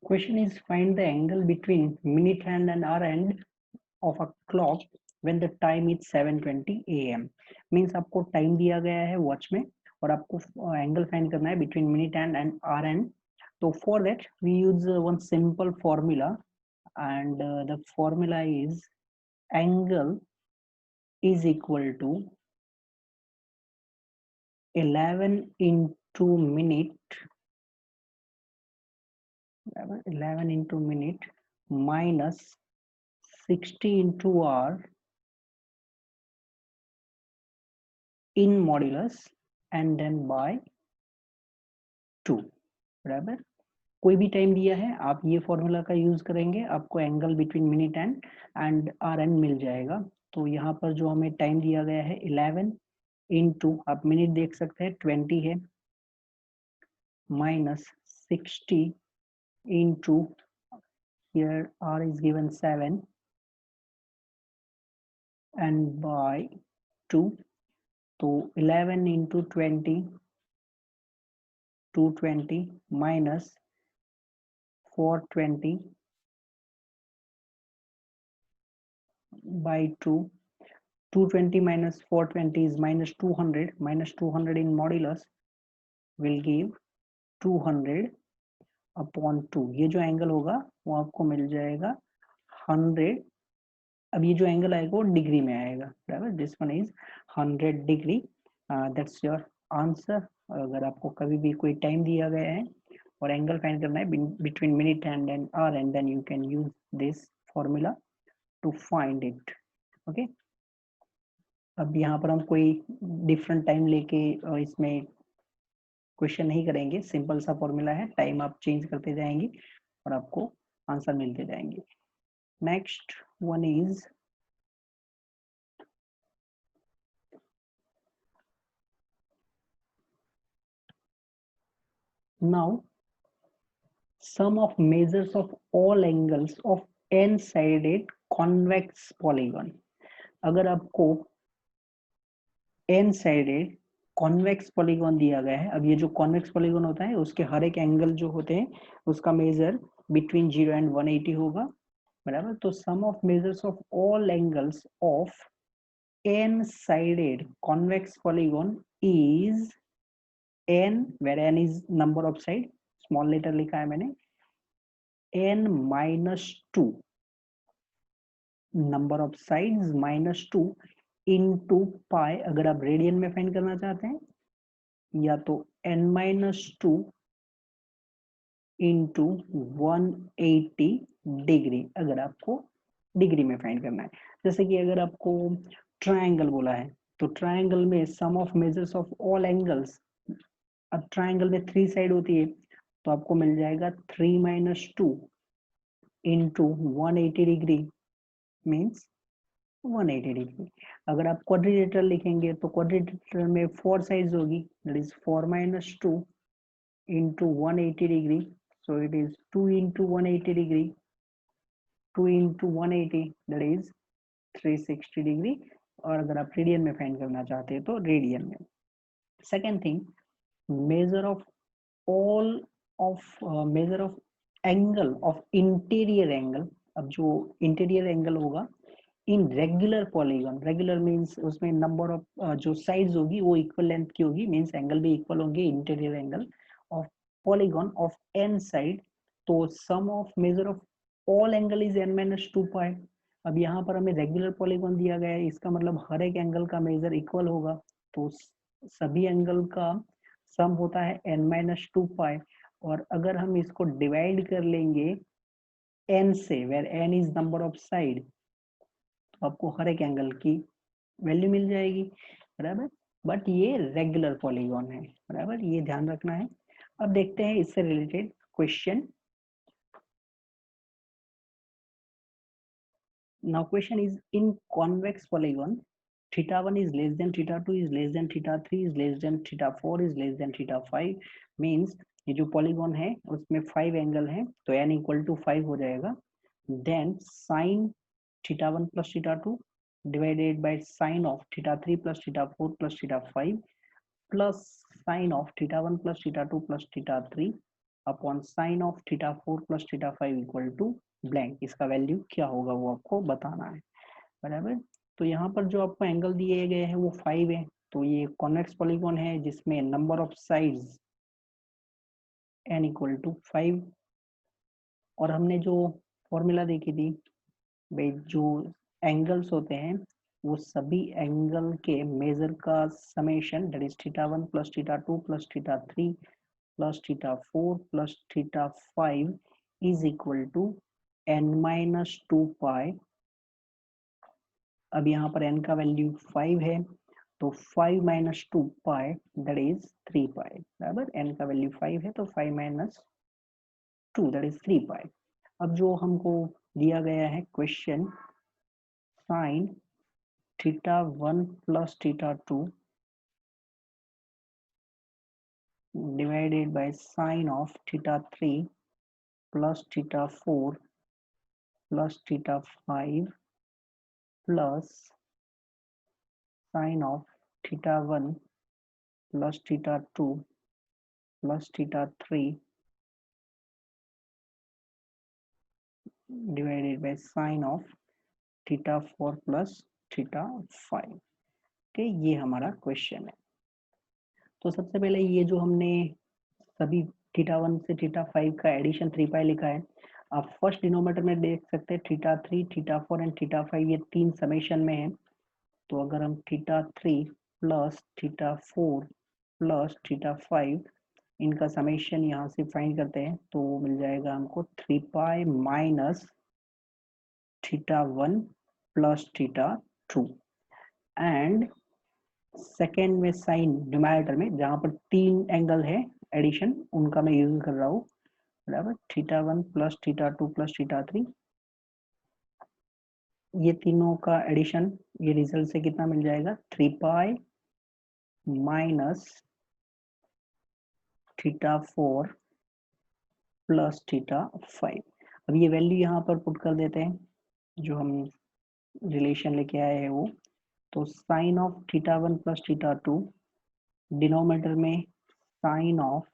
Question is find the angle between minute hand and hour hand of a clock when the time is 7:20 AM. Means आपको time दिया गया है watch में और आपको angle find करना है between minute hand and hour hand. तो for that we use one simple formula and the formula is angle is equal to 11 into minute 11 into minute minus 60 into hour in modulus and then by 2. बराबर. कोई भी time दिया है आप ये formula का use करेंगे आपको angle between minute and hour hand मिल जाएगा. तो यहाँ पर जो हमें टाइम दिया गया है 11 इंटू आप मिनट देख सकते हैं 20 है minus 60 into here r is given 7 and by 2. तो 11 into 20 220 minus 420 by 2. 220 minus 420 is minus 200. Minus 200 in modulus will give 200 upon 2. ये जो एंगल होगा वो आपको मिल जाएगा 100. अब ये जो एंगल आएगा वो डिग्री में आएगा. बराबर. This one is 100 degree. That's your answer. अगर आपको कभी भी कोई टाइम दिया गया है और एंगल फाइंड करना है between minute hand and hour and then you can use this formula to find it. Okay. अब यहाँ पर हम कोई डिफरेंट टाइम लेके इसमें क्वेश्चन नहीं करेंगे. सिंपल सा फॉर्मूला है. टाइम आप चेंज करते जाएंगे और आपको आंसर मिलते जाएंगे. Next one is now sum of measures of all angles of n-sided convex polygon. अगर आपको n-sided कॉन्वेक्स पॉलीगॉन दिया गया है. अब ये जो कॉन्वेक्स पॉलीगॉन होता है उसके हर एक एंगल जो होते हैं उसका मेजर बिटवीन 0 एंड 180 होगा. बराबर. तो sum of measures of all angles of n-sided convex polygon is n, where n is number of side, small letter लिखा है मैंने, n minus 2 number of sides minus 2 into pi. अगर आप radian में find करना चाहते हैं या तो n minus 2 into 180 डिग्री अगर आपको डिग्री में फाइंड करना है. जैसे कि अगर आपको ट्रायंगल बोला है तो ट्रायंगल में sum of measures of all angles. अब ट्रायंगल में 3 साइड होती है तो आपको मिल जाएगा 3 minus 2 into 180 degree means 180 degree. अगर आप क्वाड्रिलेटरल लिखेंगे तो क्वाड्रिलेटरल में 4 साइड्स होगी. That is 4 minus 2 into 180 degree. So it is 2 into 180 degree. 2 into 180 that is 360 degree. और अगर आप रेडियन में फाइंड करना चाहते हैं तो रेडियन में. Second thing measure of all of measure of angle of interior angle. अब जो इंटीरियर एंगल होगा in regular polygon. Regular means उसमें नंबर ऑफ जो साइड्स होगी वो इक्वल लेंथ की होगी. मींस एंगल भी इक्वल होंगे. Interior angle of polygon of n side. तो sum of measure of all angle is n minus 2 pi. अब यहाँ पर हमें रेगुलर पॉलीगॉन दिया गया है. इसका मतलब हर एक एंगल का मेजर इक्वल होगा. तो सभी एंगल का सम होता है n minus 2 pi. और अगर हम इसको डिवाइड कर लेंगे n से, where n is number of side, तो आपको हर एक एंगल की वैल्यू मिल जाएगी. बराबर. बट ये रेगुलर पॉलीगॉन है. बराबर. ये ध्यान रखना है. अब देखते हैं इससे related question. Now question is in convex polygon theta 1 is less than theta 2 is less than theta 3 is less than theta 4 is less than theta 5. Means ये जो पॉलीगॉन है उसमें 5 एंगल है तो n इक्वल टू 5 हो जाएगा. Then sine theta 1 plus theta 2 divided by sine of theta 3 plus theta 4 plus theta 5 plus sine of theta 1 plus theta 2 plus theta 3 upon sine of theta 4 plus theta 5 equal to blank. इसका value क्या होगा वो आपको बताना है, बराबर। तो यहाँ पर जो आपको एंगल दिए गए हैं वो 5 है, तो ये कॉन्वेक्स पॉलीगॉन है जिसमें number of sides n equal to 5। और हमने जो फॉर्मूला देखी थी भाई, जो एंगल्स होते हैं वो सभी एंगल के मेजर का summation, that is theta 1 plus theta 2 plus theta 3 plus theta 4 plus theta 5 is equal to n minus 2 pi. अब यहाँ पर n का वैल्यू 5 है, तो 5 माइनस 2 पाई दैट इज 3 पाई, बराबर। n का वैल्यू 5 है तो 5 माइनस 2 दैट इज 3 पाई। अब जो हमको दिया गया है question, sign theta 1 plus theta 2 divided by sine of theta 3 plus theta 4 plus theta 5 plus sine of theta 1 plus theta 2 plus theta 3 divided by sine of theta 4 plus theta 5। okay, ये हमारा question है। तो सबसे पहले ये जो हमने सभी थीटा 1 से थीटा 5 का एडिशन 3 पाई लिखा है, आप फर्स्ट डिनोमिनेटर में देख सकते हैं थीटा 3 थीटा 4 एंड थीटा 5 ये तीन समेशन में है। तो अगर हम theta 3 plus theta 4 plus theta 5 इनका समेशन यहाँ से फाइंड करते हैं तो वो मिल जाएगा हमको 3 pi minus theta 1 plus theta 2। And second में साइन डिनोमिनेटर में जहां पर तीन एंगल है एडिशन उनका मैं यूज कर रहा हूँ, बराबर। Theta 1 plus theta 2 plus theta 3, ये तीनों का एडिशन, ये रिजल्ट से कितना मिल जाएगा 3 pi minus theta 4 plus theta 5। अब ये वैल्यू यहाँ पर पुट कर देते हैं, जो हम रिलेशन लेके आए हैं वो। तो sine of theta 1 plus theta 2 denominator में sine of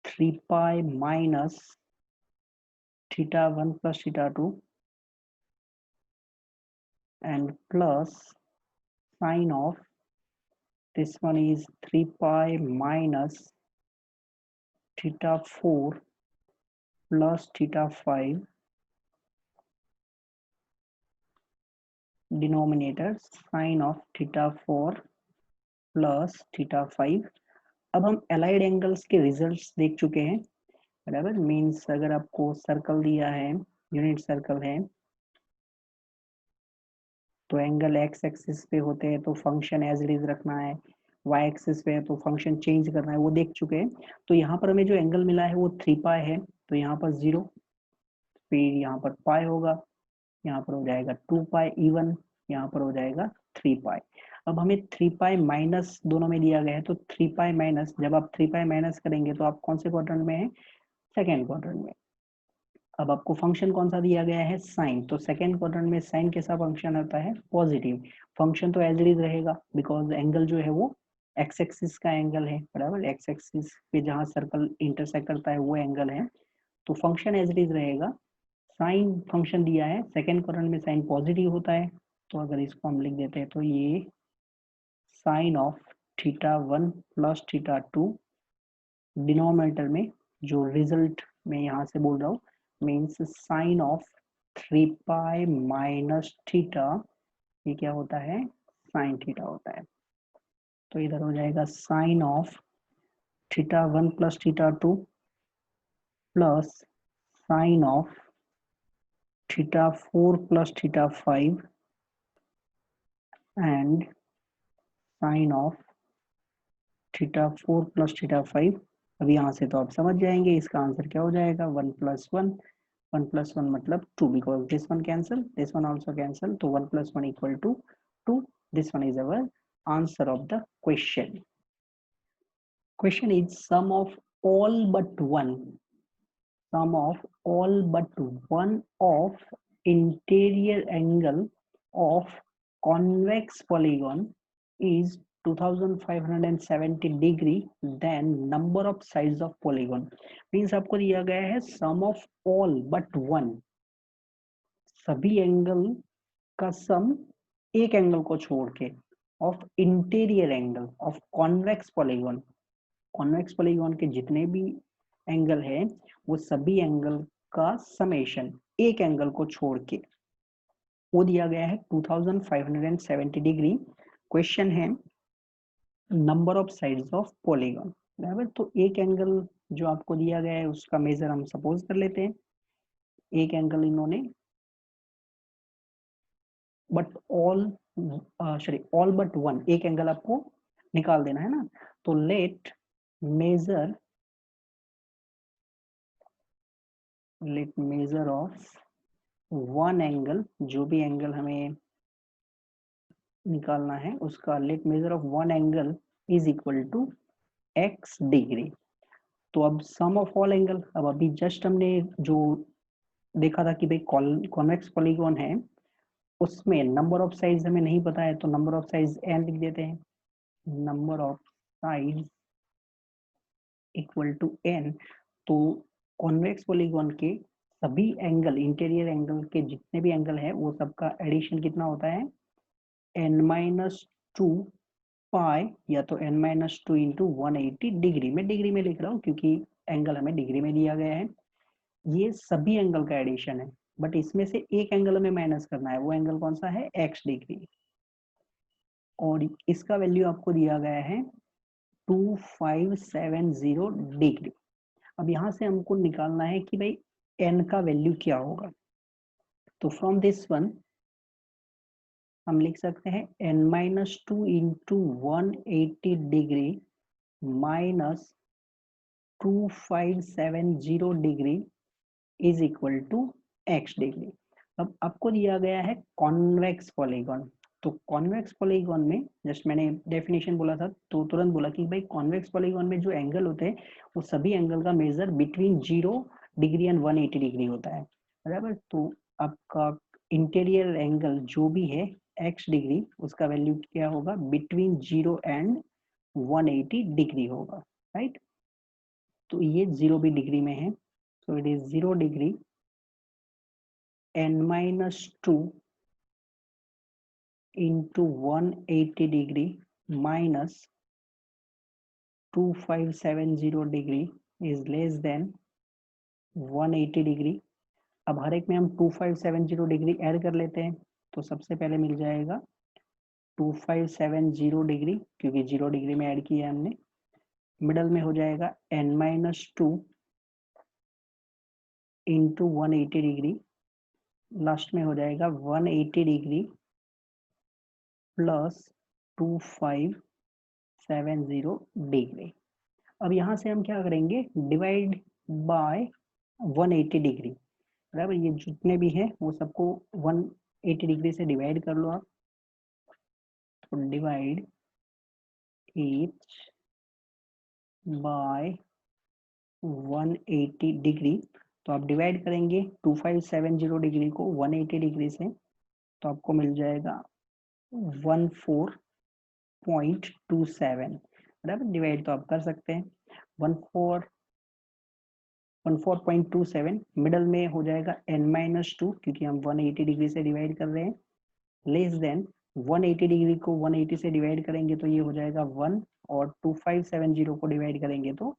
3 pi minus theta 1 plus theta 2 and plus sine of this one is 3 pi minus theta 4 plus theta 5 denominator sine of theta 4 plus theta 5। अब हम allied angles के results देख चुके हैं, बराबर। Means अगर आपको सर्कल दिया है, यूनिट सर्कल है, तो एंगल एक्स एक्सिस पे होते हैं तो फंक्शन एज इट इज रखना है, वाई एक्सिस पे है तो फंक्शन चेंज करना है, वो देख चुके हैं। तो यहाँ पर हमें जो एंगल मिला है वो 3 पाई है, तो यहाँ पर 0, फिर यहाँ पर पाई होगा, यहाँ पर हो जाएगा 2 पाई इवन, यहाँ पर हो जाएगा 3 पाई। अब हमें 3 पाई माइनस दोनों में दिया गया है, तो 3 पाई माइनस, जब आप 3 पाई माइनस करेंगे तो आप कौन से क्वाड्रेंट में है, सेकेंड क्वाड्रेंट में। अब आपको फंक्शन कौन सा दिया गया है, साइन, तो सेकेंड क्वाड्रेंट में साइन कैसा फंक्शन होता है, पॉजिटिव। फंक्शन तो एज इट इज रहेगा बिकॉज एंगल जो है वो एक्स एक्सिस का एंगल है, बराबर। एक्स एक्सिस पे जहाँ सर्कल इंटरसेक्ट करता है वो एंगल है, तो फंक्शन एज इट इज रहेगा। साइन फंक्शन दिया है, सेकेंड क्वाड्रेंट में साइन पॉजिटिव होता है, तो अगर इसको हम लिख देते हैं तो ये sine of theta 1 plus theta 2 denominator में, जो रिजल्ट में यहाँ से बोल रहा हूँ, means sine of 3 pi minus theta, ये क्या होता है, साइन थीटा होता है। तो इधर हो जाएगा sine of theta 1 plus theta 2 plus sine of theta 4 plus theta 5 and sine of theta 4 plus theta 5। अब यहाँ से तो आप समझ जाएंगे इसका आंसर क्या हो जाएगा, 1 प्लस 1, 1 प्लस 1 मतलब 2, because this one cancel, this one also cancel, तो 1 plus 1 equal to 2। This one is our answer of the question. Question is sum of all but one, sum of all but one of interior angle of convex polygon is 2570 degree then number of sides of polygon means आपको दिया गया है sum of all but one, सभी angle का sum एक angle को छोड़ के of interior angle of convex polygon, convex polygon के जितने भी एंगल है वो सभी एंगल का समेशन एक एंगल को छोड़ के वो दिया गया है 2570 डिग्री। क्वेश्चन है number of sides of polygon, बराबर। तो एक एंगल जो आपको दिया गया है उसका मेजर हम सपोज कर लेते हैं, एक एंगल इन्होंने but all sorry all but one, एक एंगल आपको निकाल देना है ना। तो let measure of one angle, जो भी एंगल हमें निकालना है उसका let measure of one angle is equal to x degree. तो अब सम ऑफ ऑल एंगल, अब अभी जस्ट हमने जो देखा था कि भाई कॉन्वेक्स पॉलीगॉन है उसमें नंबर ऑफ साइड्स हमें नहीं पता है, तो नंबर ऑफ साइड्स n लिख देते हैं, number of sides equal to n। तो कॉन्वेक्स पॉलीगॉन के सभी एंगल, इंटीरियर एंगल के जितने भी एंगल है वो सबका एडिशन कितना होता है n-2 पाई, या तो n-2 इंटू 180 डिग्री। मैं डिग्री में लिख रहा हूँ क्योंकि एंगल हमें डिग्री में दिया गया है। ये सभी एंगल का एडिशन है बट इसमें से एक एंगल हमें माइनस करना है, वो एंगल कौन सा है x डिग्री, और इसका वैल्यू आपको दिया गया है 2570 डिग्री। अब यहाँ से हमको निकालना है कि भाई n का वैल्यू क्या होगा। तो फ्रॉम दिस वन हम लिख सकते हैं n-2 into 180 degree minus 2570 degree is equal to x degree. अब आपको दिया गया है कॉन्वेक्स पॉलीगॉन, तो कॉन्वेक्स पॉलीगॉन में जस्ट मैंने डेफिनेशन बोला था तो तुरंत बोला कि भाई कॉन्वेक्स पॉलीगॉन में जो एंगल होते हैं वो सभी एंगल का measure between 0 degree and 180 degree होता है, बराबर। तो आपका इंटीरियर एंगल जो भी है x डिग्री उसका वैल्यू क्या होगा बिटवीन 0 एंड 180 डिग्री होगा, राइट। तो ये 0 भी डिग्री में है, so it is 0 degree n-2 into 180 degree minus 2570 degree is less than 180 degree. अब हर एक में हम 2570 डिग्री ऐड कर लेते हैं, तो सबसे पहले मिल जाएगा 2570 डिग्री क्योंकि 0 डिग्री में ऐड किया हमने। मिडल में हो जाएगा n-2 इंटू 180 डिग्री, लास्ट में हो जाएगा 180 डिग्री प्लस 2570 डिग्री। अब यहाँ से हम क्या करेंगे डिवाइड बाय 180 डिग्री, बराबर। ये जितने भी हैं वो सबको 180 डिग्री से डिवाइड कर लो आप, तो डिवाइड ईच बाय 180 डिग्री। तो आप डिवाइड करेंगे 2570 डिग्री को 180 डिग्री से, तो आपको मिल जाएगा 14.27, बराबर। डिवाइड तो आप कर सकते हैं 14.27, मिडल में हो जाएगा n-2 क्योंकि हम 180 डिग्री से डिवाइड कर रहे हैं, लेस देन 180 डिग्री को 180 से डिवाइड करेंगे तो ये हो जाएगा 1, और 2570 को डिवाइड करेंगे तो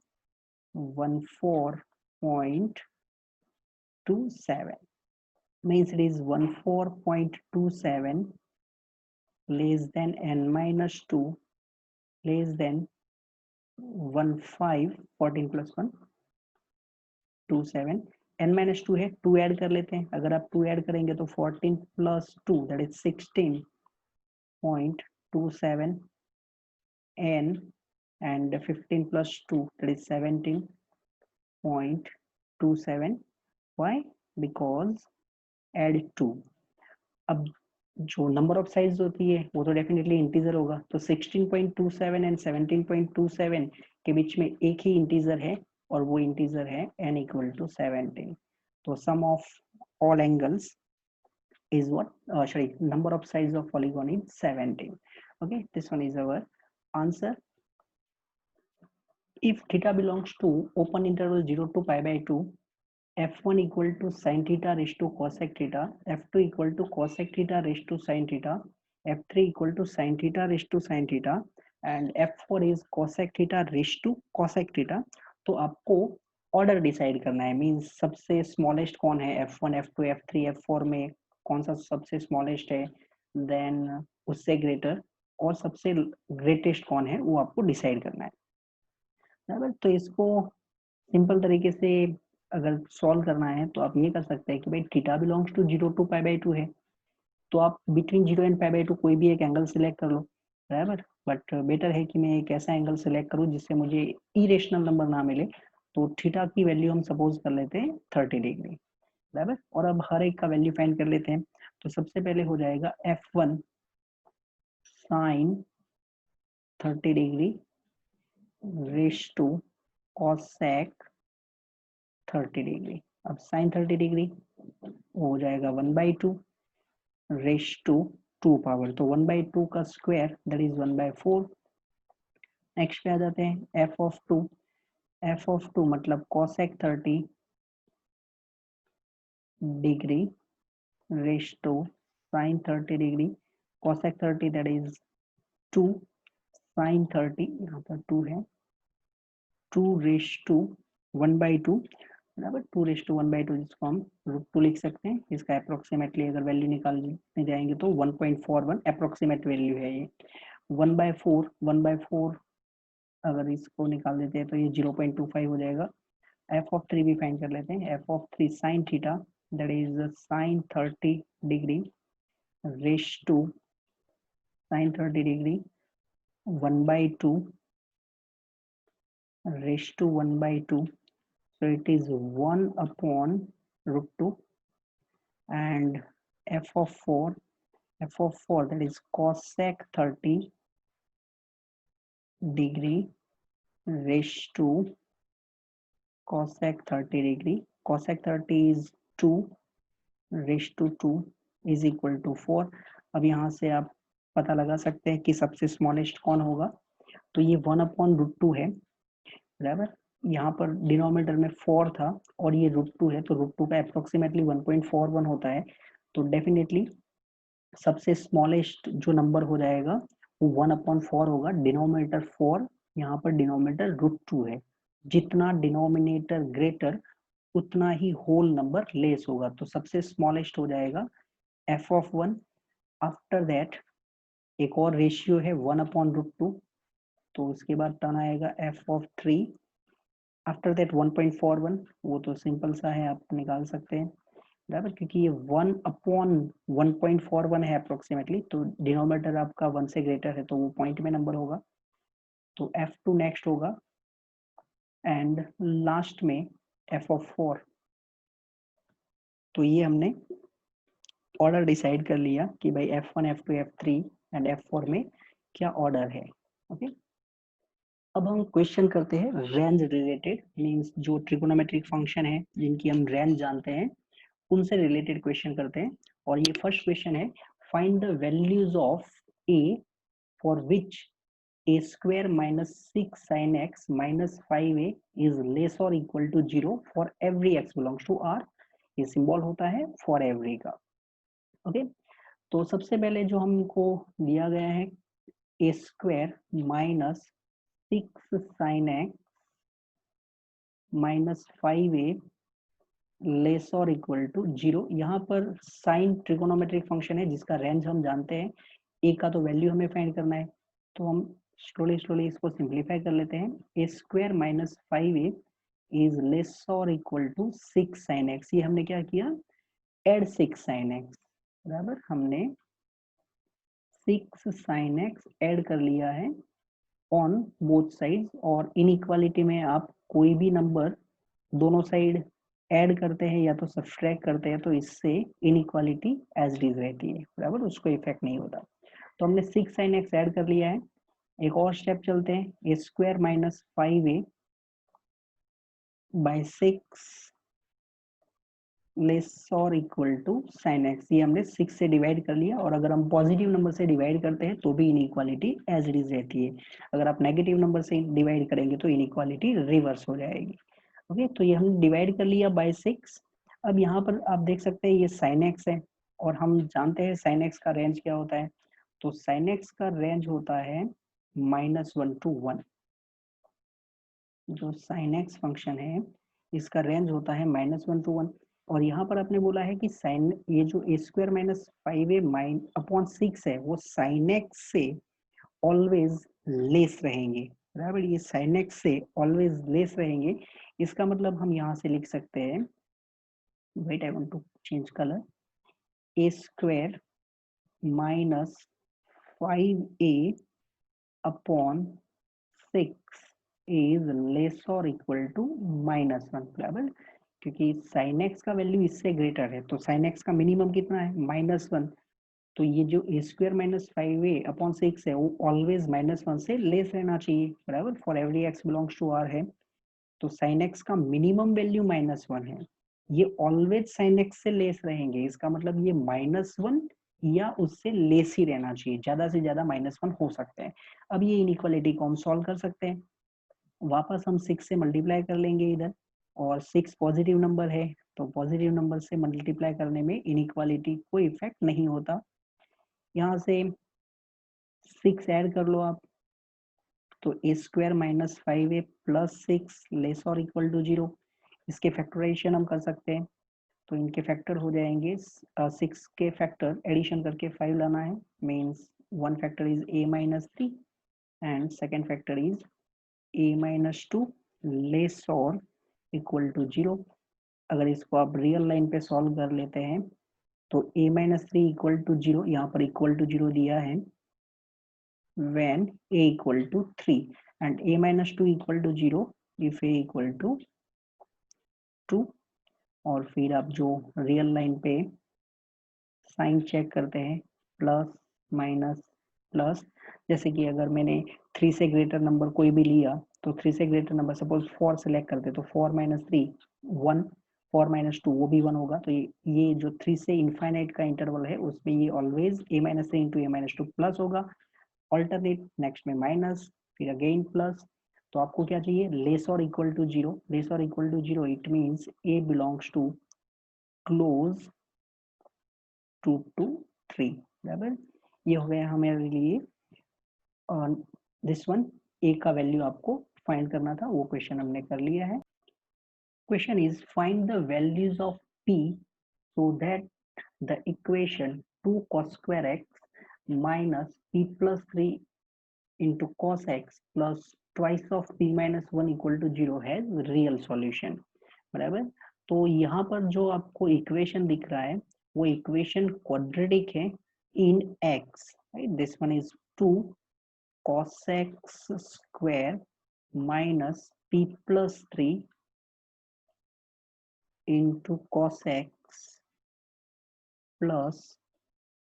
14.27 means it is 14.27 less than n-2 less than 14 plus 1 27, n-2 है, 2 ऐड कर लेते हैं, अगर आप 2 ऐड करेंगे तो 14 plus 2 that is 16.27 n and 15 plus 2 that is 17.27. why? because add 2। अब जो नंबर ऑफ साइड्स होती है वो तो डेफिनेटली इंटीजर होगा, तो 16.27 एंड 17.27 के बीच में एक ही इंटीजर है और वो इंटीजर है n इक्वल टू 17। तो sum of all angles is what sorry number of sides of polygon is 17। okay, this one is our answer, if theta belongs to open interval 0 to pi by 2, f1 equal to sin theta raised to cosec theta, f2 equal to cosec theta raised to sin theta, f3 equal to sin theta raised to sin theta, and f4 is cosec theta raised to cosec theta. तो आपको order decide करना है, means सबसे smallest कौन है, f1 f2 f3 f4 में कौन सा सबसे स्मॉलेस्ट है, देन उससे ग्रेटर, और सबसे ग्रेटेस्ट कौन है वो आपको डिसाइड करना है, बराबर। तो इसको सिंपल तरीके से अगर सॉल्व करना है तो आप ये कर सकते हैं कि भाई theta belongs to 0 to pi by 2 है, तो आप बिटवीन 0 एंड पाई बाई 2 कोई भी एक एंगल सिलेक्ट कर लो, बराबर। बट बेटर है कि मैं एक ऐसा एंगल सिलेक्ट करूं जिससे मुझे इरेशनल नंबर ना मिले, तो थीटा की वैल्यू हम सपोज कर लेते हैं 30 डिग्री, बराबर। और अब हर एक का वैल्यू फाइंड कर लेते हैं। तो सबसे पहले हो जाएगा f1 sine 30 degree raise to cosec 30 degree. अब साइन 30 डिग्री हो जाएगा 1/2 रेश टू 2 पावर, तो 1/2 का स्क्वायर दैट इज 1/4। नेक्स्ट पे आ जाते हैं f ऑफ 2 मतलब cosec 30 degree raise to sin 30 degree, cosec 30 that is 2 sin 30, यहाँ पर 2 है, 2 रेश टू 1/2, बराबर। 2 रेश टू 1/2 जिसको हम √2 लिख सकते हैं। इसका अप्रोक्सीमेटली अगर वैल्यू निकालने जाएंगे तो 1.41 अप्रोक्सीमेट वैल्यू है ये। 1/4 अगर इसको निकाल देते हैं तो ये 0.25 हो जाएगा। f(3) भी फाइंड कर लेते हैं। f(3) sin theta that is sin 30 degree raise to sin 30 degree 1/2 raise to 1/2, so it is 1 upon √2, and f of 4 that is cosec 30 degree raised to cosec 30 degree, cosec 30 is 2 raised to 2 is equal to 4। अब यहाँ से आप पता लगा सकते हैं कि सबसे स्मॉलेस्ट कौन होगा, तो ये 1/√2 है, बराबर। यहाँ पर डिनोमिनेटर में 4 था और ये √2 है, तो √2 का अप्रोक्सीमेटली 1.41 होता है, तो डेफिनेटली सबसे स्मॉलेस्ट जो नंबर हो जाएगा वो 1/4 होगा। डिनोमिनेटर 4, यहाँ पर डिनोमिनेटर √2 है, जितना डिनोमिनेटर ग्रेटर उतना ही होल नंबर लेस होगा, तो सबसे स्मॉलेस्ट हो जाएगा f of 1। आफ्टर दैट एक और रेशियो है 1/√2, तो उसके बाद टर्न आएगा f of 3। आफ्टर दैट 1.41, वो तो सिंपल सा है, आप निकाल सकते हैं, बराबर, क्योंकि ये 1/1.41 है अप्रोक्सीमेटली, तो डिनोमिनेटर आपका 1 से ग्रेटर है तो वो पॉइंट में नंबर होगा, तो f2 नेक्स्ट होगा, एंड लास्ट में f of 4। तो ये हमने ऑर्डर डिसाइड कर लिया कि भाई f1 f2 f3 and f4 में क्या ऑर्डर है, ओके। अब हम क्वेश्चन करते हैं रेंज रिलेटेड, मींस जो ट्रिगोनोमेट्रिक फंक्शन है जिनकी हम रेंज जानते हैं उनसे रिलेटेड क्वेश्चन करते हैं। और ये फर्स्ट क्वेश्चन है, find the values of a for which a square minus 6 sin x minus 5a is less or equal to 0 for every x belongs to R। ये सिंबल होता है for every का, okay. तो सबसे पहले जो हमको दिया गया है a square minus 6 sin x minus 5a less और इक्वल टू 0। यहाँ पर साइन ट्रिगोनोमेट्रिक फंक्शन है जिसका रेंज हम जानते हैं, a का तो वैल्यू हमें फाइंड करना है, तो हम स्लोली इसको सिंप्लीफाई कर लेते हैं। a square minus 5a is less और इक्वल टू 6 sin x। ये हमने क्या किया, एड 6 sin x, बराबर, हमने 6 sin x ऐड कर लिया है ऑन बोथ साइड्स। और इनइक्वालिटी में आप कोई भी नंबर दोनों साइड ऐड करते हैं या तो सब्सट्रैक्ट करते हैं तो इससे इनइक्वालिटी एज इट इज रहती है, बराबर, उसको इफेक्ट नहीं होता। तो हमने 6 sin x ऐड कर लिया है। एक और स्टेप चलते हैं, a square minus 5a by 6 less और इक्वल टू साइन एक्स, ये हमने 6 से डिवाइड कर लिया, और अगर हम पॉजिटिव नंबर से डिवाइड करते हैं तो भी इनइक्वालिटी एज इट इज रहती है। अगर आप नेगेटिव नंबर से डिवाइड करेंगे तो इनइक्वालिटी रिवर्स हो जाएगी। ओके, तो ये हम डिवाइड कर लिया बाय 6। अब यहाँ पर आप देख सकते हैं ये साइन एक्स है, और हम जानते हैं साइन एक्स का रेंज क्या होता है। तो साइन एक्स का रेंज होता है -1 to 1। जो साइन एक्स फंक्शन है इसका रेंज होता है -1 to 1। और यहाँ पर आपने बोला है कि साइन, ये जो ए स्क्वायर माइनस 5a माइन अपॉन 6 है वो साइन एक्स से ऑलवेज लेस रहेंगे, बराबर। ये साइन एक्स से ऑलवेज लेस रहेंगे, इसका मतलब हम यहाँ से लिख सकते हैं, wait I want to change colour, a square minus 5a upon 6 is less और इक्वल टू -1, बराबर। क्योंकि साइन एक्स का वैल्यू इससे ग्रेटर है, तो साइन एक्स का मिनिमम कितना है, -1। तो ये जो a square minus 5a upon 6 है वो ऑलवेज -1 से लेस रहना चाहिए, बराबर। For every x belongs to R है, तो साइन एक्स का मिनिमम वैल्यू -1 है, ये ऑलवेज साइन एक्स से लेस रहेंगे, इसका मतलब ये -1 या उससे लेस ही रहना चाहिए, ज्यादा से ज्यादा -1 हो सकते हैं। अब ये इनइक्वालिटी को हम सॉल्व कर सकते हैं, वापस हम 6 से मल्टीप्लाई कर लेंगे इधर, और 6 पॉजिटिव नंबर है तो पॉजिटिव नंबर से मल्टीप्लाई करने में इनइक्वालिटी कोई इफेक्ट नहीं होता। यहाँ से 6 ऐड कर लो आप, तो a square minus 5a plus 6 less और इक्वल टू 0। इसके फैक्टराइजेशन हम कर सकते हैं, तो इनके फैक्टर हो जाएंगे 6 के फैक्टर एडिशन करके 5 लाना है, means one factor is a minus 3 and second factor is a minus 2 less और इक्वल टू 0। अगर इसको आप रियल लाइन पे सॉल्व कर लेते हैं तो a माइनस 3 इक्वल टू 0, यहाँ पर इक्वल टू 0 दिया है when a equal to 3 and a minus 2 equal to 0 if a equal to 2। और फिर आप जो रियल लाइन पे साइन चेक करते हैं, प्लस माइनस प्लस, जैसे कि अगर मैंने 3 से ग्रेटर नंबर कोई भी लिया तो 3 से ग्रेटर नंबर सपोज 4 सेलेक्ट करते तो 4 माइनस 3 1, 4 माइनस 2 वो भी 1 होगा। तो ये जो 3 से इनफाइनाइट का इंटरवल है उसमें ये always a minus 3 into a minus 2 plus होगा, ऑल्टरनेट नेक्स्ट में माइनस, फिर अगेन प्लस। तो आपको क्या चाहिए, लेस और इक्वल टू 0, लेस और equal to 0 it means a belongs to close 2 to 3, बराबर। ये हो गया हमारे लिए दिस वन, a का वैल्यू आपको फाइंड करना था, वो क्वेश्चन हमने कर लिया है। Question is find the values of p so that the equation 2 cos square x minus p plus 3 into cos x plus twice of p minus 1 equal to 0 has real solution, बराबर। तो यहाँ पर जो आपको इक्वेशन दिख रहा है वो इक्वेशन क्वाड्रेटिक है इन x, right. This one is 2 cos x square minus p plus 3 into cos x plus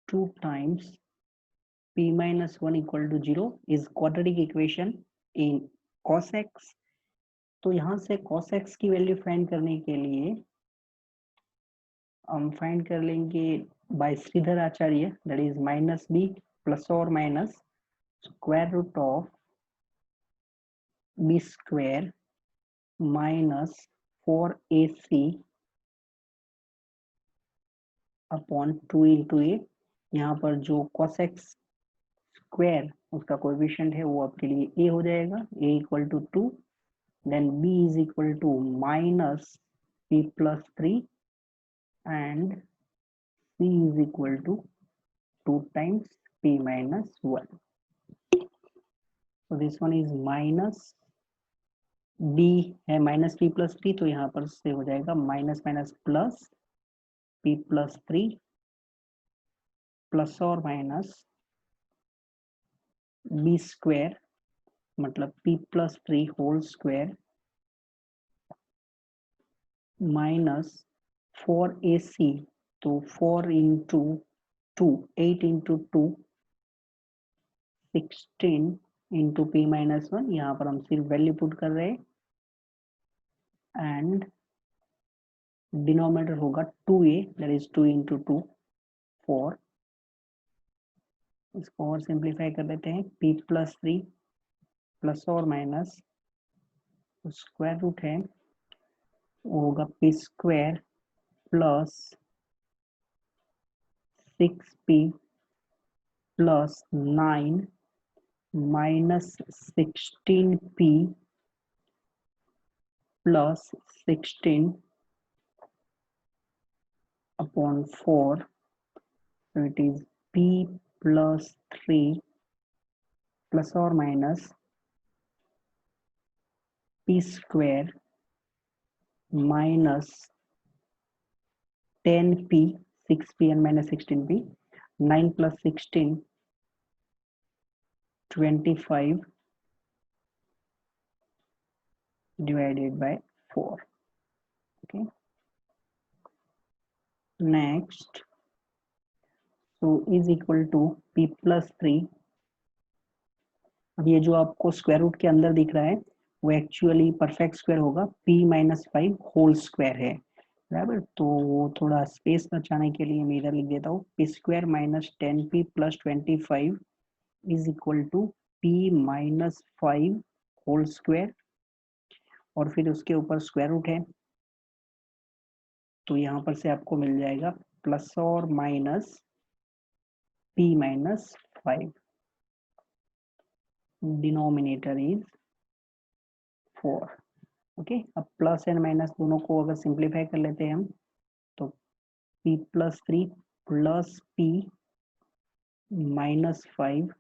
2 times p minus 1 equal to 0 is quadratic equation in cos x। तो यहाँ से cos x की value find करने के लिए हम find कर लेंगे by Shridhar Acharya, that is minus b plus और minus square root of b square minus 4ac upon 2 into a. यहाँ पर जो cos x स्क्वायर उसका कोएफिशिएंट है वो आपके लिए a हो जाएगा, a equal to 2, then b is equal to minus p plus 3 and c is equal to 2 times p minus 1। So this one is minus b है माइनस p प्लस 3, तो यहाँ पर से हो जाएगा minus minus plus p plus 3 प्लस और minus b square मतलब p plus 3 whole square minus 4ac, तो 4 into 2 8 into 2 16 into p minus 1, यहाँ पर हम सिर्फ वैल्यू पुट कर रहे हैं, एंड डिनोमिनेटर होगा 2a, दैट इज 2 इंटू 2 4। इसको और सिंप्लीफाई कर देते हैं, p प्लस 3 प्लस और माइनस स्क्वायर रूट है, वो होगा p square plus 6p plus 9 minus 16p plus 16 upon 4, so it is p plus 3 plus or minus p square minus 10p, 6p and minus 16p, 9 plus 16 25 divided by 4. Okay, next, so is equal to p plus 3. अब ये जो आपको square root के अंदर दिख रहा है वो एक्चुअली परफेक्ट स्क्वायर होगा, p माइनस 5 होल स्क्वायर है, बराबर। तो वो थोड़ा स्पेस बचाने के लिए मैं इधर लिख देता हूँ, p square minus 10p plus 25 is equal to p minus 5 whole square, और फिर उसके ऊपर स्क्वायर रूट है, तो यहाँ पर से आपको मिल जाएगा प्लस और minus p minus 5, denominator is 4। Okay, अब प्लस एंड माइनस दोनों को अगर सिंप्लीफाई कर लेते हैं हम, तो p plus 3 plus p minus 5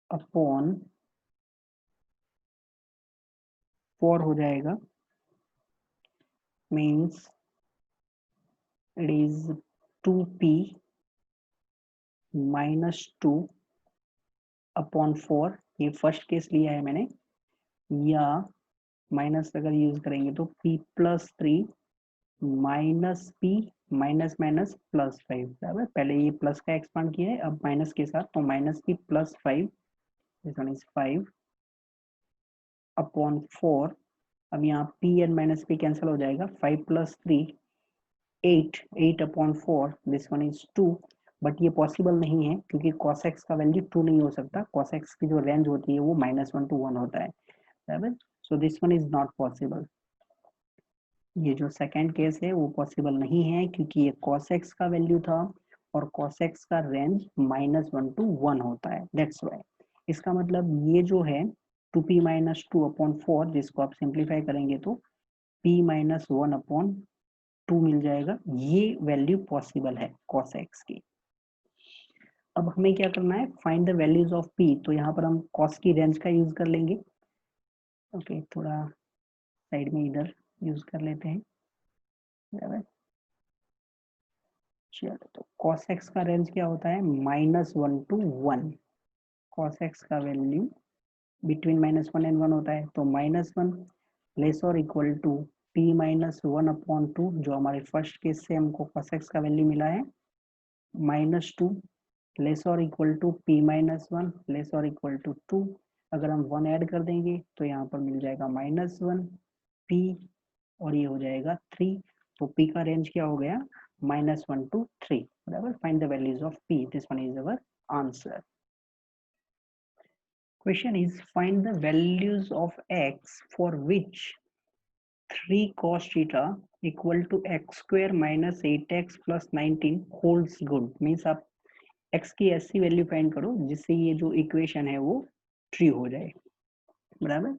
upon 4 हो जाएगा, means it is 2p minus 2 upon 4। ये फर्स्ट केस लिया है मैंने, या माइनस अगर यूज करेंगे तो p plus 3 minus p minus minus plus 5, बराबर। पहले ये प्लस का एक्सपांड किया है, अब माइनस के साथ, तो minus p plus 5, this one is 5 upon 4। अब यहाँ p and minus p cancel हो जाएगा, 5 plus 3 8, 8 upon 4, this one is 2। But ये पॉसिबल नहीं है क्योंकि cos x का वैल्यू 2 नहीं हो सकता, cos x की जो रेंज होती है वो -1 to 1 होता है, बराबर। So this one is not possible. ये जो सेकंड केस है वो पॉसिबल नहीं है क्योंकि ये cos x का वैल्यू था और cos x का रेंज -1 to 1 होता है, दैट्स व्हाई। इसका मतलब ये जो है 2p माइनस 2 अपॉन 4, जिसको आप सिंप्लीफाई करेंगे तो p माइनस 1 अपॉन 2 मिल जाएगा, ये वैल्यू पॉसिबल है cos x की। अब हमें क्या करना है, find the values of p, तो यहाँ पर हम cos की रेंज का यूज कर लेंगे। ओके, थोड़ा साइड में इधर यूज कर लेते हैं, बराबर। चलो, तो cos x का रेंज क्या होता है, -1 to 1। cos x का वैल्यू बिटवीन -1 and 1 होता है, तो -1 लेस और equal to p minus 1 upon 2, जो हमारे फर्स्ट केस से हमको cos x का वैल्यू मिला है, -2 लेस और equal to p minus 1 less और इक्वल टू 2। अगर हम 1 ऐड कर देंगे तो यहाँ पर मिल जाएगा -1 p, और ये हो जाएगा 3। तो p का रेंज क्या हो गया, -1 to 3, बराबर। Find the values of p, this one is our answer. Question is, find the values of x for which 3 cos theta equal to x square minus 8x plus 19 holds good। Means आप x की ऐसी value find करो जिससे ये जो equation है वो true हो जाए, बराबर।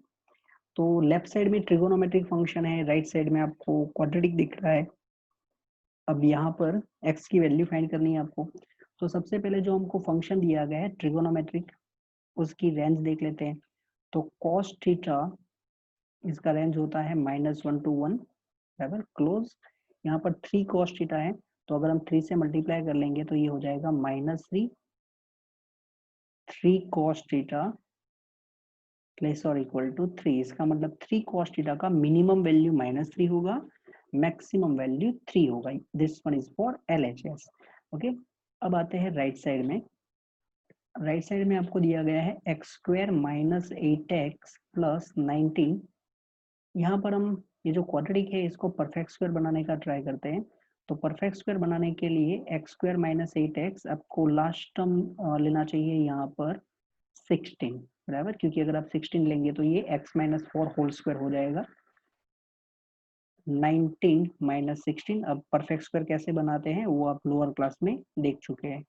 तो लेफ्ट साइड में ट्रिगोनोमेट्रिक फंक्शन है, राइट साइड में आपको क्वाड्रेटिक दिख रहा है। अब यहाँ पर x की वैल्यू फाइंड करनी है आपको, तो सबसे पहले जो हमको फंक्शन दिया गया है ट्रिगोनोमेट्रिक, उसकी रेंज देख लेते हैं। तो cos थीटा, इसका रेंज होता है -1 to 1, बराबर, क्लोज। यहाँ पर 3 cos थीटा है, तो अगर हम 3 से मल्टीप्लाई कर लेंगे तो ये हो जाएगा -3 cos थीटा लेस और इक्वल टू 3। इसका मतलब 3 cos थीटा का मिनिमम वैल्यू -3 होगा, मैक्सिमम वैल्यू 3 होगा। This one is for LHS। Okay, अब आते हैं राइट साइड में। राइट साइड में आपको दिया गया है x² - 8x + 19। यहाँ पर हम ये जो क्वाड्रेटिक है इसको परफेक्ट स्क्वायर बनाने का ट्राई करते हैं। तो परफेक्ट स्क्वायर बनाने के लिए एक्स स्क्वायर माइनस 8x आपको लास्ट टर्म लेना चाहिए यहाँ पर 16, बराबर, क्योंकि अगर आप 16 लेंगे तो ये x माइनस 4 होल स्क्वायर हो जाएगा। 19 माइनस 16, अब परफेक्ट स्क्वायर कैसे बनाते हैं वो आप लोअर क्लास में देख चुके हैं।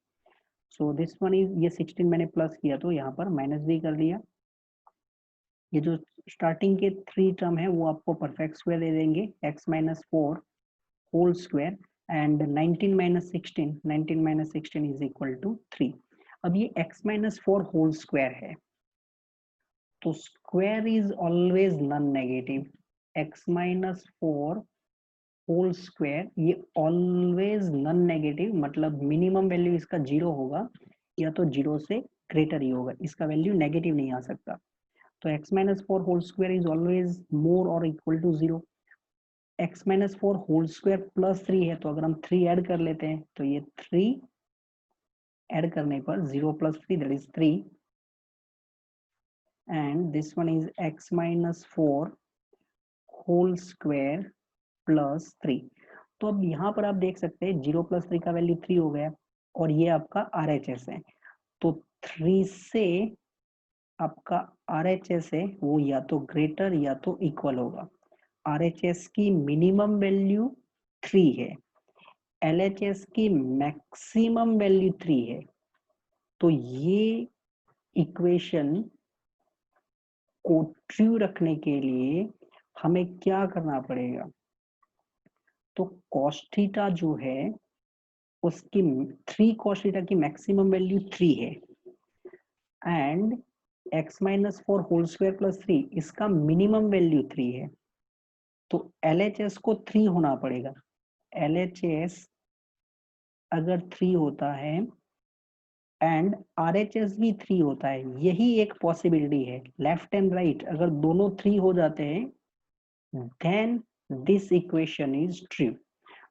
सो दिस वन इज, ये 16 मैंने प्लस किया तो यहाँ पर माइनस भी कर दिया। ये जो स्टार्टिंग के 3 टर्म है वो आपको परफेक्ट स्क्वायर दे देंगे, x minus 4 whole square and 19 minus 16, 19 minus 16 is equal to 3। अब ये x माइनस 4 होल स्क्वायर है तो square is always non negative. x minus 4 whole square ये ऑलवेज नॉन नेगेटिव, मतलब मिनिमम वैल्यू इसका 0 होगा या तो 0 से ग्रेटर ही होगा, इसका वैल्यू नेगेटिव नहीं आ सकता। तो x minus 4 whole square is always more और equal to 0। x minus 4 whole square plus 3 है तो अगर हम 3 ऐड कर लेते हैं तो ये 3 ऐड करने पर 0 plus 3 that is 3 and this one is x minus 4 whole square plus 3। तो अब यहाँ पर आप देख सकते हैं 0 प्लस 3 का वैल्यू 3 हो गया और ये आपका RHS है। तो 3 से आपका RHS है वो या तो ग्रेटर या तो इक्वल होगा। RHS की मिनिमम वैल्यू 3 है, LHS की मैक्सिमम वैल्यू 3 है। तो ये इक्वेशन को ट्रू रखने के लिए हमें क्या करना पड़ेगा, तो cos थीटा जो है उसकी 3 cos थीटा की मैक्सिमम वैल्यू 3 है and x minus 4 whole square plus 3 इसका मिनिमम वैल्यू 3 है। तो LHS को 3 होना पड़ेगा। LHS अगर 3 होता है एंड RHS भी 3 होता है, यही एक पॉसिबिलिटी है। लेफ्ट एंड राइट अगर दोनों 3 हो जाते हैं then this equation is true.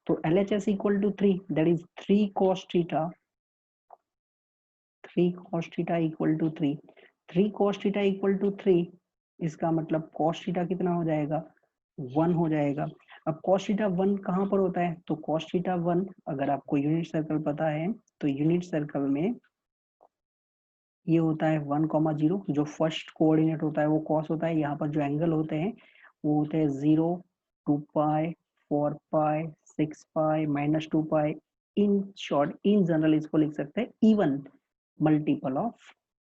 तो LHS equal to 3 that is 3 cos theta, 3 cos theta equal to 3, 3 cos theta equal to 3, इसका मतलब cos थीटा कितना हो जाएगा, 1 हो जाएगा। अब cos थीटा 1 कहाँ पर होता है, तो cos थीटा 1 अगर आपको यूनिट सर्कल पता है तो यूनिट सर्कल में ये होता है 1,0, जो फर्स्ट कोऑर्डिनेट होता है वो cos होता है। यहाँ पर जो एंगल होते हैं वो होते हैं 0, 2 pi, 4 pi, 6 pi, minus 2 pi. In short in general इसको लिख सकते हैं इवन मल्टीपल ऑफ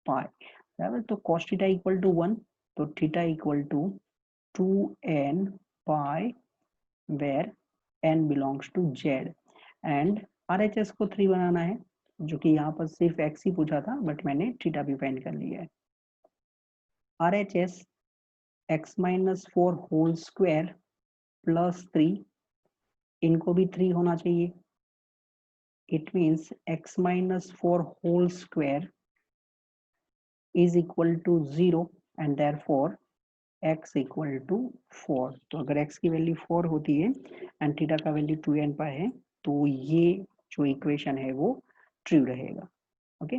पाई, बराबर। तो cos थीटा इक्वल टू 1, तो theta equal to 2n pi where n belongs to z and RHS को 3 बनाना है, जो कि यहाँ पर सिर्फ x ही पूछा था बट मैंने थीटा भी फाइंड कर लिया है। RHS x minus 4 whole square plus 3, इनको भी 3 होना चाहिए। It means x minus 4 whole square is equal to 0 and therefore x equal to 4। तो अगर x की वैल्यू 4 होती है एंड थीटा का वैल्यू 2n पाई है तो ये जो इक्वेशन है वो ट्रू रहेगा। Okay,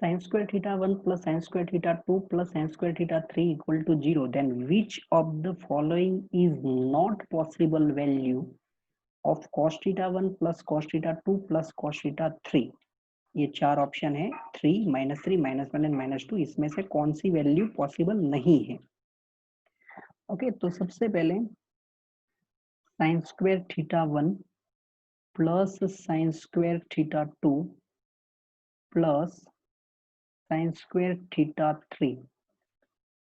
sin square theta 1 plus sin square theta 2 plus sin square theta 3 equal to 0, then which of the following is not possible value of cos theta 1 plus cos theta 2 plus cos theta 3? ये 4 option है, 3, -3, -1 and -2, इसमें से कौन सी value possible नहीं है। Okay, तो सबसे पहले sin square theta 1 plus sin square theta 2 plus sin square theta 3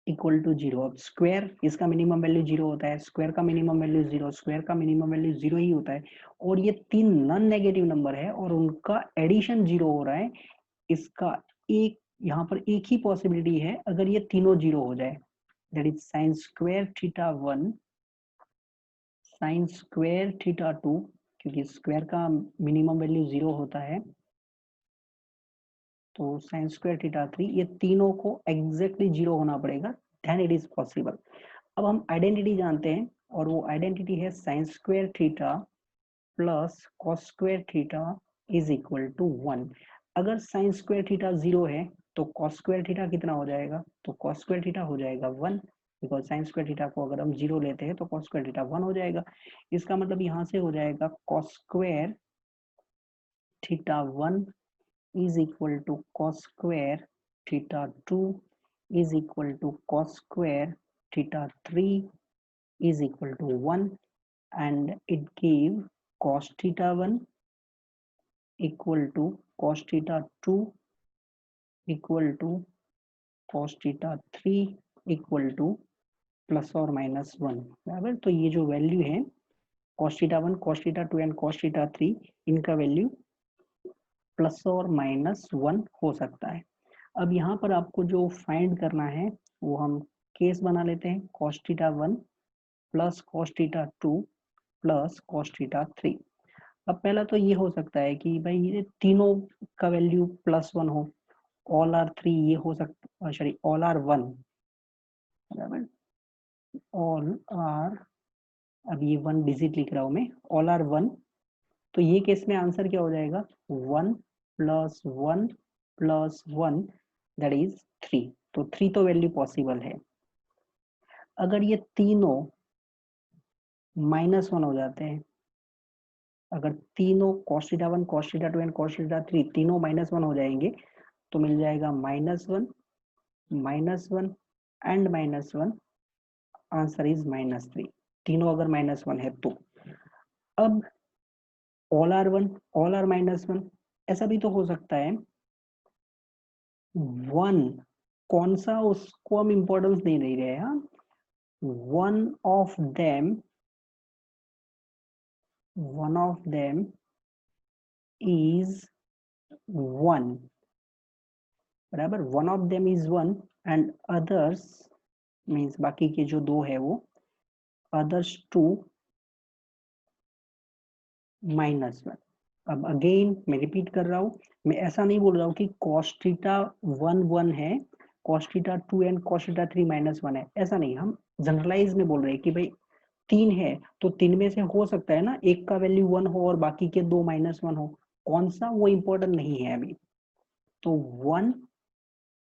equal to 0। अब स्क्वायर इसका मिनिमम वैल्यू 0 होता है, स्क्वायर का मिनिमम वैल्यू 0, स्क्वायर का मिनिमम वैल्यू 0 ही होता है और ये 3 नॉन नेगेटिव नंबर है और उनका एडिशन 0 हो रहा है। इसका एक यहाँ पर एक ही पॉसिबिलिटी है, अगर ये तीनों 0 हो जाए, that is sin square theta 1 sin square theta 2, क्योंकि स्क्वायर का मिनिमम वैल्यू 0 होता है, तो sin स्क्वायर थीटा 3, ये तीनों को एग्जैक्टली 0 होना पड़ेगा, देन इट इज पॉसिबल। अब हम आइडेंटिटी जानते हैं और वो आइडेंटिटी है sin square theta plus cos square theta is equal to 1। अगर sin स्क्वायर थीटा 0 है तो cos स्क्वायर थीटा कितना हो जाएगा, तो cos स्क्वायर थीटा हो जाएगा 1। बिकॉज साइन स्क्वायर थीटा को अगर हम 0 लेते हैं तो कॉस स्क्वायर थीटा 1 हो जाएगा। इसका मतलब यहाँ से हो जाएगा cos square theta 1 is equal to cos square theta 2 is equal to cos square theta 3 is equal to 1, and it gave cos theta 1 equal to cos theta 2 equal to cos theta 3 equal to plus और minus 1। बराबर, तो ये जो value है cos theta 1, cos theta 2 and cos theta 3, इनका value plus और minus 1 हो सकता है। अब यहाँ पर आपको जो फाइंड करना है वो हम केस बना लेते हैं, cos theta 1 plus cos theta 2 plus cos theta 3। अब पहला तो ये हो सकता है कि भाई ये तीनों का वैल्यू प्लस 1 हो, ऑल आर 3 ये हो सकता, सॉरी ऑल आर 1, बराबर, ऑल आर, अब ये 1 डिजिट लिख रहा हूं मैं, ऑल आर 1, तो ये केस में आंसर क्या हो जाएगा 1 प्लस 1 प्लस 1 दैट इज 3। तो 3 तो वैल्यू पॉसिबल है। अगर ये तीनों -1 हो जाते हैं, अगर तीनों cos theta 1 cos theta 2 and cos theta 3 तीनों -1 हो जाएंगे तो मिल जाएगा -1 -1 एंड -1, आंसर इज -3। तीनों अगर -1 है तो अब ऑल आर 1 ऑल आर -1, ऐसा भी तो हो सकता है 1 कौन सा, उसको हम इंपॉर्टेंस नहीं दे रहे हैं, one of them is 1, बराबर, one of them is 1 and others means बाकी के जो दो है वो others 2 -1। अब अगेन मैं रिपीट कर रहा हूँ, मैं ऐसा नहीं बोल रहा हूँ कि cos थीटा 1 1 है, cos theta 2 and cos theta 3 -1 है, ऐसा नहीं, हम जनरलाइज में बोल रहे हैं कि भाई 3 है तो 3 में से हो सकता है ना एक का वैल्यू 1 हो और बाकी के दो -1 हो, कौन सा वो इम्पोर्टेंट नहीं है अभी। तो 1,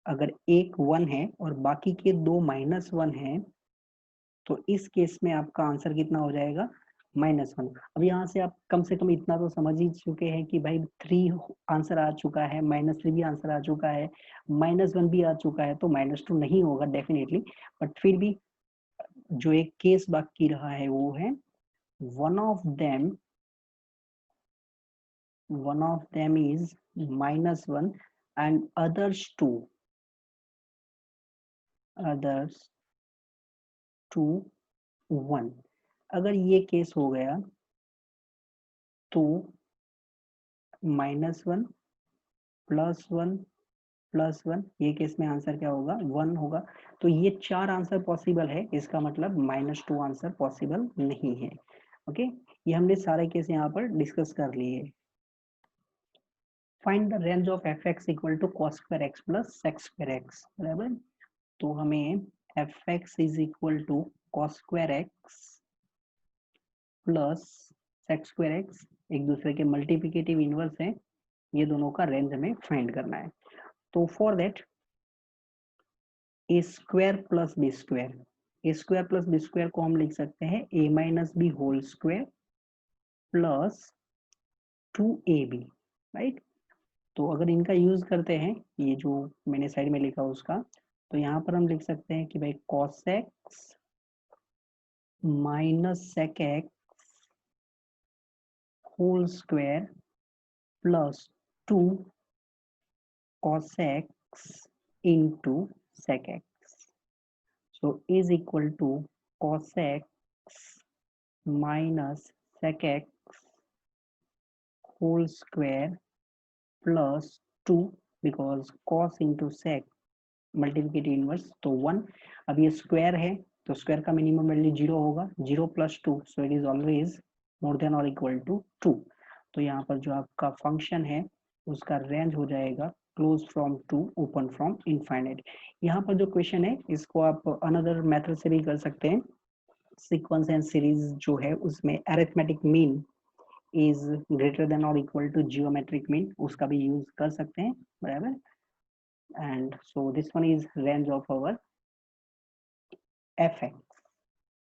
अगर एक 1 है और बाकी के दो -1 है तो इस केस में आपका आंसर कितना हो जाएगा -1। अब यहाँ से आप कम से कम इतना तो समझ ही चुके हैं कि भाई 3 आंसर आ चुका है, -3 भी आंसर आ चुका है, -1 भी आ चुका है, तो -2 नहीं होगा डेफिनेटली, बट फिर भी जो एक केस बाकी रहा है वो है one of them is -1 and others 2 1। अगर ये केस हो गया तो -1 +1 +1, ये केस में आंसर क्या होगा 1 होगा। तो ये 4 आंसर पॉसिबल है, इसका मतलब -2 आंसर पॉसिबल नहीं है। ओके, ये हमने सारे केस यहाँ पर डिस्कस कर लिए। Find the range of fx equal to cos square x plus sec square x, बराबर, तो हमें fx is equal to cos square x plus sec square x एक दूसरे के मल्टीप्लिकेटिव इनवर्स है, ये दोनों का रेंज हमें फाइंड करना है। तो for that a square plus b square, a square plus b square को हम लिख सकते हैं a minus b whole square plus 2ab, right. तो अगर इनका यूज करते हैं, ये जो मैंने साइड में लिखा उसका, तो यहाँ पर हम लिख सकते हैं कि भाई cos x minus sec x whole square plus 2 cos x into sec x, so is equal to cos x minus sec x whole square plus 2 because cos into sec multiplicative inverse तो 1। अब ये square है तो square का minimum value 0 होगा, 0 + 2 so it is always more than और equal to 2। तो यहाँ पर जो आपका फंक्शन है उसका रेंज हो जाएगा close from to open from infinite. यहाँ पर जो क्वेश्चन है इसको आप अनदर मेथड से भी कर सकते हैं, सीक्वेंस एंड सीरीज जो है उसमें arithmetic mean is greater than और इक्वल टू जियोमेट्रिक मीन, उसका भी यूज कर सकते हैं, बराबर। And so this one is range of our F है,